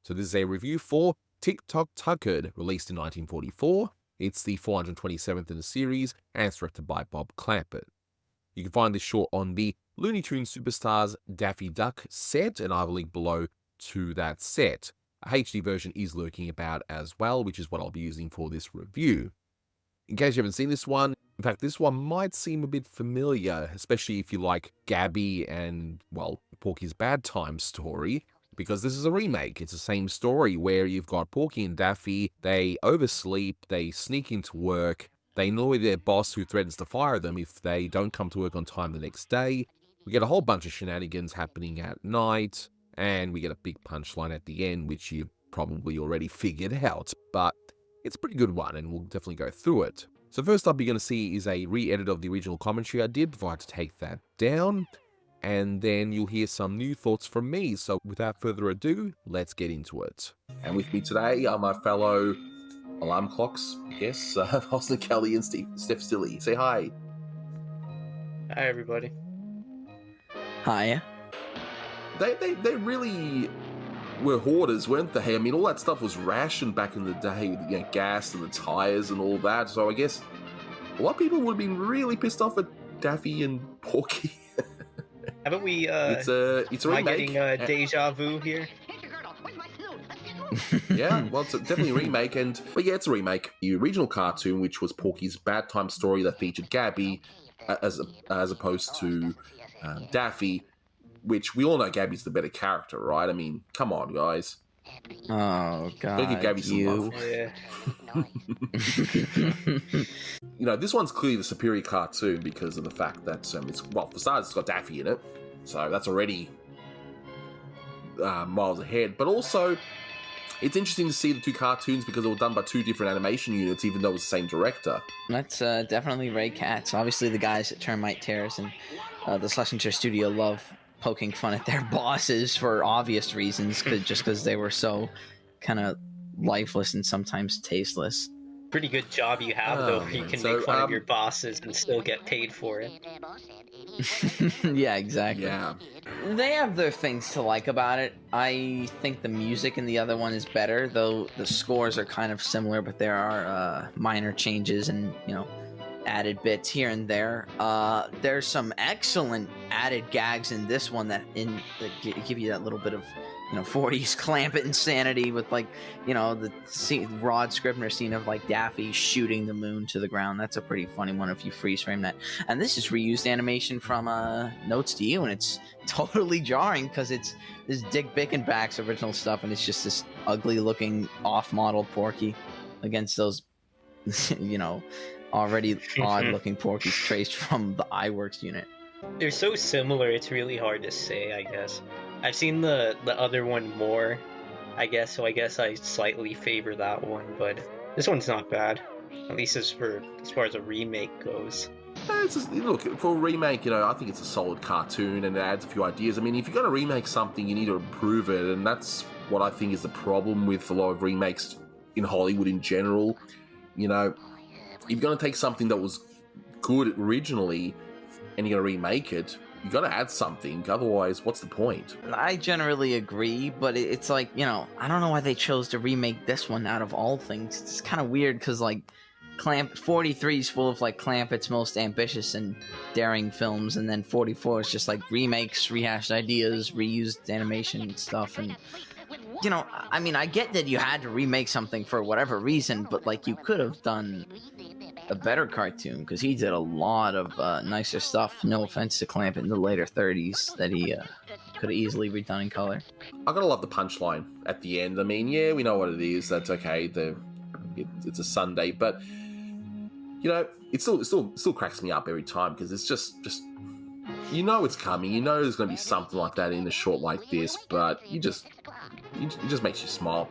So this is a review for Tock Tuckered, released in 1944. It's the 427th in the series, and it's directed by Bob Clampett. You can find this short on the Looney Tunes Superstars Daffy Duck set, and I will link below to that set. A HD version is lurking about as well, which is what I'll be using for this review. In case you haven't seen this one, in fact, this one might seem a bit familiar, especially if you like Gabby and, well, Porky's Badtime story, because this is a remake. It's the same story where you've got Porky and Daffy, they oversleep, they sneak into work, they annoy their boss who threatens to fire them if they don't come to work on time the next day. We get a whole bunch of shenanigans happening at night, and we get a big punchline at the end, which you probably already figured out, but it's a pretty good one, and we'll definitely go through it. So first up you're going to see is a re-edit of the original commentary I did before I had to take that down, and then you'll hear some new thoughts from me. So without further ado, let's get into it. And with me today are my fellow alarm clocks, I guess, Austin Kelly and Steph Stilley. Say hi. Hi, everybody. Hiya. They really were hoarders, weren't they? I mean, all that stuff was rationed back in the day with, you know, gas and the tires and all that. So I guess a lot of people would have been really pissed off at Daffy and Porky. Haven't we, it's a remake. Am I getting deja vu here? Yeah, well, it's definitely a remake, but yeah, it's a remake. The original cartoon, which was Porky's Badtime story that featured Gabby as opposed to Daffy, which we all know Gabby's the better character, right? I mean, come on, guys. Oh, God, gotta give Gabby some love. Yeah. You know, this one's clearly the superior cartoon because of the fact that well, for starters, it's got Daffy in it, so that's already miles ahead. But also, it's interesting to see the two cartoons because they were done by two different animation units, even though it was the same director. That's definitely Ray Katz. Obviously, the guys at Termite Terrace and the Schlesinger Studio love poking fun at their bosses for obvious reasons, just because they were so kind of lifeless and sometimes tasteless. Pretty good job you have, though, where you can make fun of your bosses and still get paid for it. Yeah, exactly. Yeah. They have their things to like about it. I think the music in the other one is better, though the scores are kind of similar, but there are minor changes and, you know, added bits here and there. There's some excellent added gags in this one that give you that little bit of, you know, 40s Clampett insanity with, like, you know, the Rod Scribner scene of, like, Daffy shooting the moon to the ground. That's a pretty funny one if you freeze frame that. And this is reused animation from Notes to You, and it's totally jarring because it's this Dick Bickenback's original stuff, and it's just this ugly looking off-model Porky against those, you know, already odd-looking Porky's traced from the iWorks unit. They're so similar, it's really hard to say, I guess. I've seen the other one more, I guess, so I guess I slightly favor that one, but this one's not bad, at least as far as a remake goes. Look, for a remake, you know, I think it's a solid cartoon and it adds a few ideas. I mean, if you're going to remake something, you need to improve it, and that's what I think is the problem with a lot of remakes in Hollywood in general. You know, if you're going to take something that was good originally and you're going to remake it, you got to add something. Otherwise, what's the point? I generally agree, but it's like, you know, I don't know why they chose to remake this one out of all things. It's kind of weird because, like, 43 is full of, like, Clampett's most ambitious and daring films, and then 44 is just, like, remakes, rehashed ideas, reused animation stuff, and, you know, I mean, I get that you had to remake something for whatever reason, but, like, you could have done a better cartoon because he did a lot of nicer stuff. No offense to Clampett in the later 30s that he could have easily redone in color. I gotta love the punchline at the end. I mean, yeah, we know what it is. That's okay. It's a Sunday, but you know, it still cracks me up every time because it's just you know it's coming. You know there's gonna be something like that in a short like this, but it just makes you smile.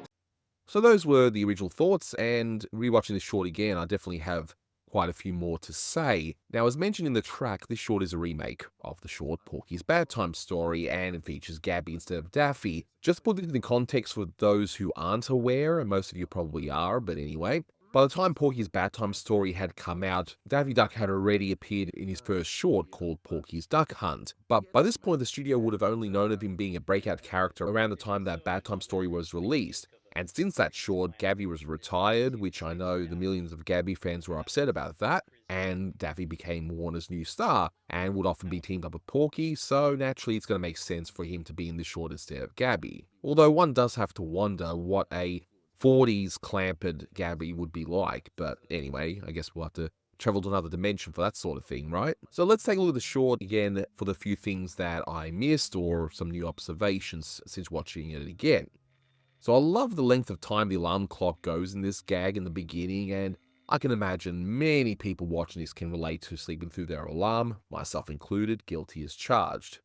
So those were the original thoughts, and rewatching this short again, I definitely have quite a few more to say. Now, as mentioned in the track, this short is a remake of the short Porky's Badtime story, and it features Gabby instead of Daffy. Just to put it in context for those who aren't aware, and most of you probably are, but anyway, By the time Porky's Badtime story had come out, Daffy Duck had already appeared in his first short called Porky's Duck Hunt, but by this point the studio would have only known of him being a breakout character around the time that Badtime story was released. And since that short, Gabby was retired, which I know the millions of Gabby fans were upset about that, and Daffy became Warner's new star, and would often be teamed up with Porky, so naturally it's going to make sense for him to be in the short instead of Gabby. Although one does have to wonder what a 40s Clampett Gabby would be like, but anyway, I guess we'll have to travel to another dimension for that sort of thing, right? So let's take a look at the short again for the few things that I missed or some new observations since watching it again. So I love the length of time the alarm clock goes in this gag in the beginning, and I can imagine many people watching this can relate to sleeping through their alarm, myself included, guilty as charged.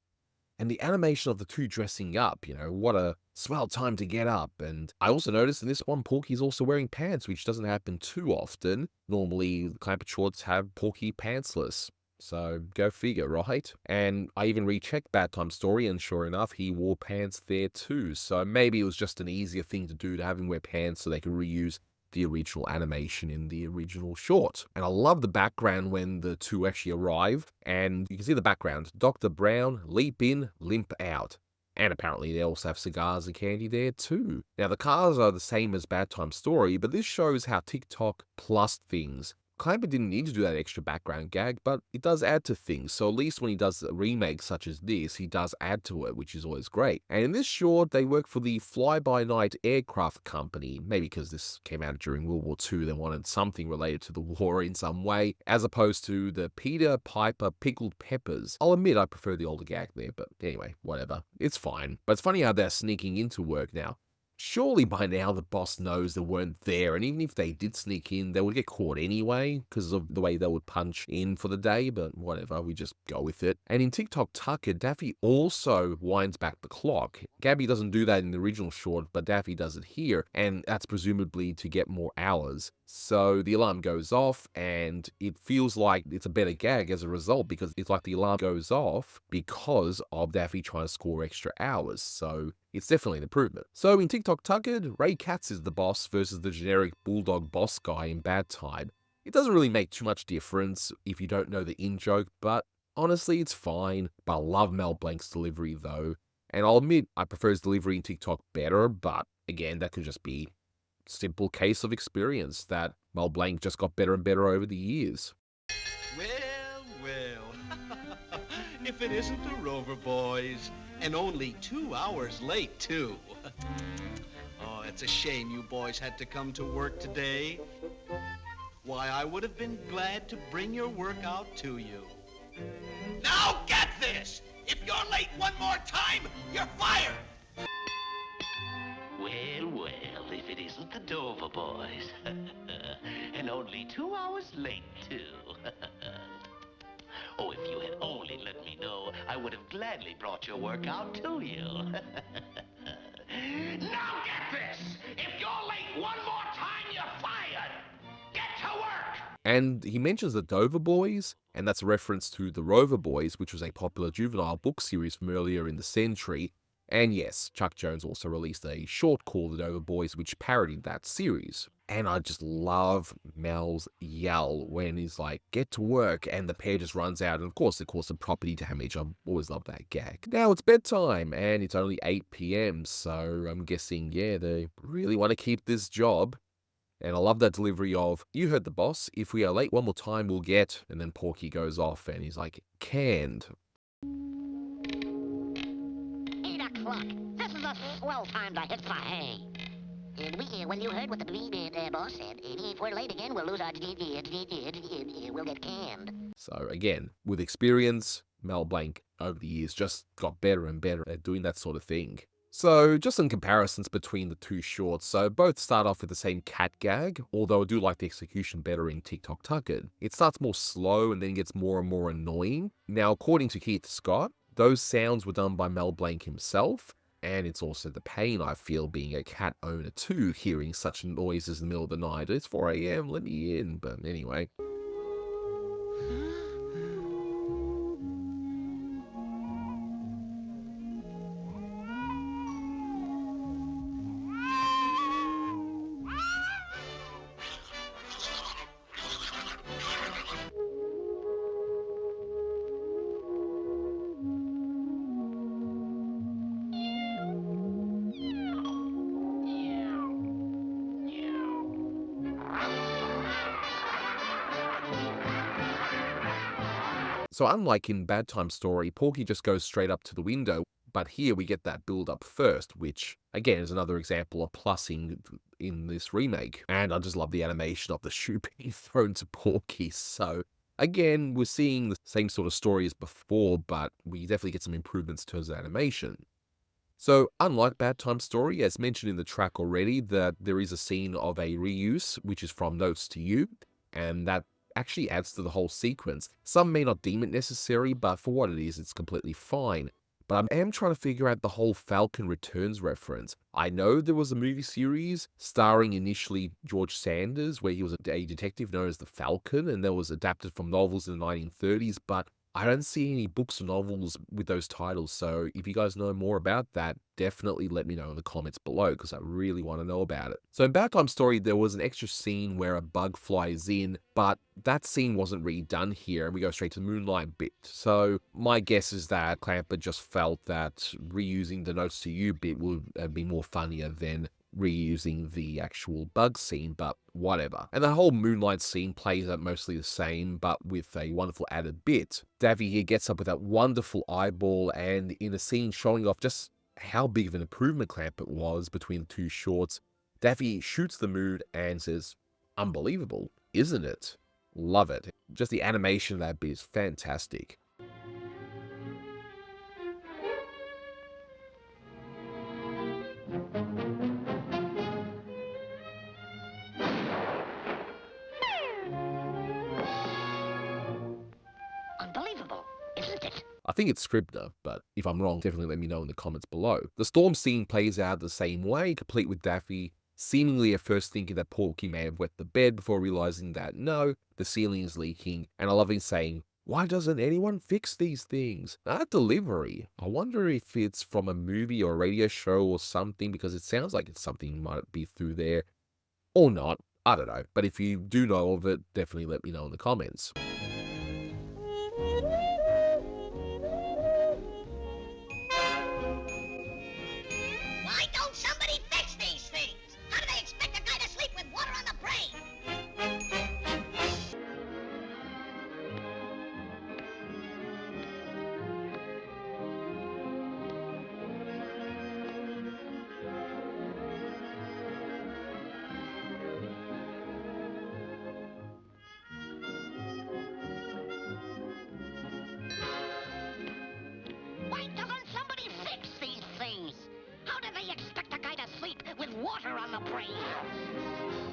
And the animation of the two dressing up, what a swell time to get up. And I also noticed in this one, Porky's also wearing pants, which doesn't happen too often. Normally, Clampett shorts have Porky pantsless. So go figure, right? And I even rechecked Badtime story, and sure enough, he wore pants there too. So maybe it was just an easier thing to do to have him wear pants so they could reuse the original animation in the original short. And I love the background when the two actually arrive, and you can see the background. Dr. Brown, leap in, limp out. And apparently they also have cigars and candy there too. Now the cars are the same as Badtime story, but this shows how TikTok plus things. Clampett didn't need to do that extra background gag, but it does add to things, so at least when he does a remake such as this, he does add to it, which is always great. And in this short, they work for the Fly-By-Night Aircraft Company, maybe because this came out during World War II, they wanted something related to the war in some way, as opposed to the Peter Piper Pickled Peppers. I'll admit I prefer the older gag there, but anyway, whatever. It's fine. But it's funny how they're sneaking into work now. Surely by now the boss knows they weren't there, and even if they did sneak in, they would get caught anyway, because of the way they would punch in for the day, but whatever, we just go with it. And in Tock Tuckered, Daffy also winds back the clock. Gabby doesn't do that in the original short, but Daffy does it here, and that's presumably to get more hours. So the alarm goes off, and it feels like it's a better gag as a result, because it's like the alarm goes off because of Daffy trying to score extra hours, so it's definitely an improvement. So in Tock Tuckered, Katz is the boss versus the generic bulldog boss guy in Badtime. It doesn't really make too much difference if you don't know the in-joke, but honestly it's fine. But I love Mel Blanc's delivery though, and I'll admit I prefer his delivery in TikTok better, but again, that could just be simple case of experience that Mel Blanc just got better and better over the years. Well, if it isn't the Rover Boys, and only 2 hours late, too. Oh, it's a shame you boys had to come to work today. Why, I would have been glad to bring your work out to you. Now get this! If you're late one more time, you're fired! Well, if it isn't the Dover Boys. And only 2 hours late, too. Oh, if you had only let me know, I would have gladly brought your work out to you. Now get this! If you're late one more time, you're fired! Get to work! And he mentions the Dover Boys, and that's a reference to the Rover Boys, which was a popular juvenile book series from earlier in the century. And yes, Chuck Jones also released a short called The Dover Boys, which parodied that series. And I just love Mel's yell when he's like, get to work, and the pair just runs out. And of course, it caused some property damage. I've always loved that gag. Now it's bedtime, and it's only 8 p.m. So I'm guessing, yeah, they really want to keep this job. And I love that delivery of, you heard the boss, if we are late one more time, we'll get... And then Porky goes off, and he's like, canned. 8 o'clock. This is a swell time to hit the hay. And well, you heard what the boss said. If we're late again, we'll lose our... We'll get canned. So again, with experience, Mel Blanc over the years just got better and better at doing that sort of thing. So just some comparisons between the two shorts. So both start off with the same cat gag, although I do like the execution better in Tock Tuckered. It starts more slow and then gets more and more annoying. Now, according to Keith Scott, those sounds were done by Mel Blanc himself, and it's also the pain I feel being a cat owner too, hearing such noises in the middle of the night. It's 4 a.m, let me in, but anyway. So unlike in Badtime story, Porky just goes straight up to the window, but here we get that build up first, which again is another example of plussing in this remake. And I just love the animation of the shoe being thrown to Porky. So again, we're seeing the same sort of story as before, but we definitely get some improvements in terms of animation. So, unlike Badtime story, as mentioned in the track already, that there is a scene of a reuse, which is from Notes to You, and that actually adds to the whole sequence. Some may not deem it necessary, but for what it is, it's completely fine. But I am trying to figure out the whole Falcon Returns reference. I know there was a movie series starring initially George Sanders, where he was a detective known as the Falcon, and that was adapted from novels in the 1930s, but I don't see any books or novels with those titles, so if you guys know more about that, definitely let me know in the comments below, because I really want to know about it. So in Badtime story, there was an extra scene where a bug flies in, but that scene wasn't redone here, and we go straight to the Moonlight bit. So my guess is that Clampett just felt that reusing the Notes to You bit would be more funnier than reusing the actual bug scene, but whatever. And the whole Moonlight scene plays out mostly the same, but with a wonderful added bit. Daffy here gets up with that wonderful eyeball, and in a scene showing off just how big of an improvement Clampett was between the two shorts, Daffy shoots the mood and says, "Unbelievable, isn't it?" Love it. Just the animation of that bit is fantastic. Unbelievable, isn't it? I think it's Scribner, but if I'm wrong, definitely let me know in the comments below. The storm scene plays out the same way, complete with Daffy seemingly at first thinking that Porky may have wet the bed before realizing that no, the ceiling is leaking, and I love him saying, "Why doesn't anyone fix these things?" That delivery, I wonder if it's from a movie or a radio show or something, because it sounds like it's something might be through there, or not, I don't know. But if you do know of it, definitely let me know in the comments. Why don't somebody fix these things? How do they expect a guy to sleep with water on the brain? Why doesn't somebody fix these things? How do they expect a guy to sleep with water on the brain?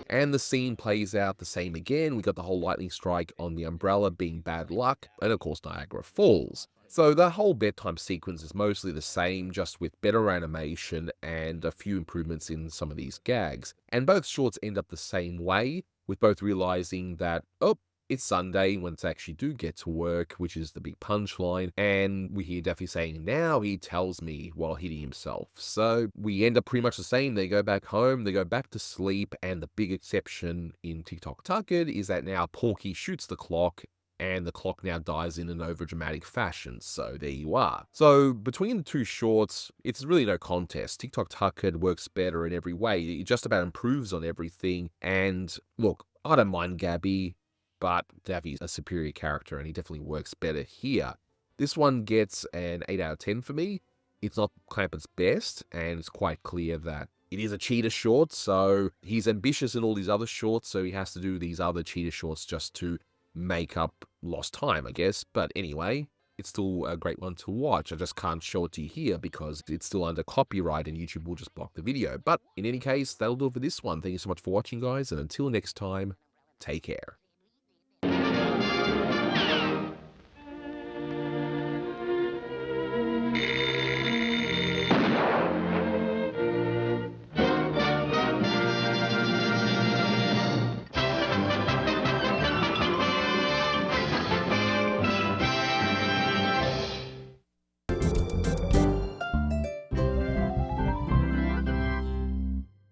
And the scene plays out the same again. We got the whole lightning strike on the umbrella being bad luck, and of course Niagara Falls. So the whole bedtime sequence is mostly the same, just with better animation and a few improvements in some of these gags. And both shorts end up the same way, with both realizing that, oh, it's Sunday when it's actually do get to work, which is the big punchline, and we hear Daffy saying, "Now he tells me," while hitting himself. So we end up pretty much the same. They go back home, they go back to sleep, and the big exception in Tock Tuckered is that now Porky shoots the clock, and the clock now dies in an overdramatic fashion. So there you are. So between the two shorts, it's really no contest. Tock Tuckered works better in every way. It just about improves on everything. And look, I don't mind Gabby, but Daffy's a superior character and he definitely works better here. This one gets an 8 out of 10 for me. It's not Clampett's best, and it's quite clear that it is a cheetah short, so he's ambitious in all these other shorts, so he has to do these other cheetah shorts just to make up lost time, I guess. But anyway, it's still a great one to watch. I just can't show it to you here because it's still under copyright and YouTube will just block the video. But in any case, that'll do it for this one. Thank you so much for watching, guys, and until next time, take care.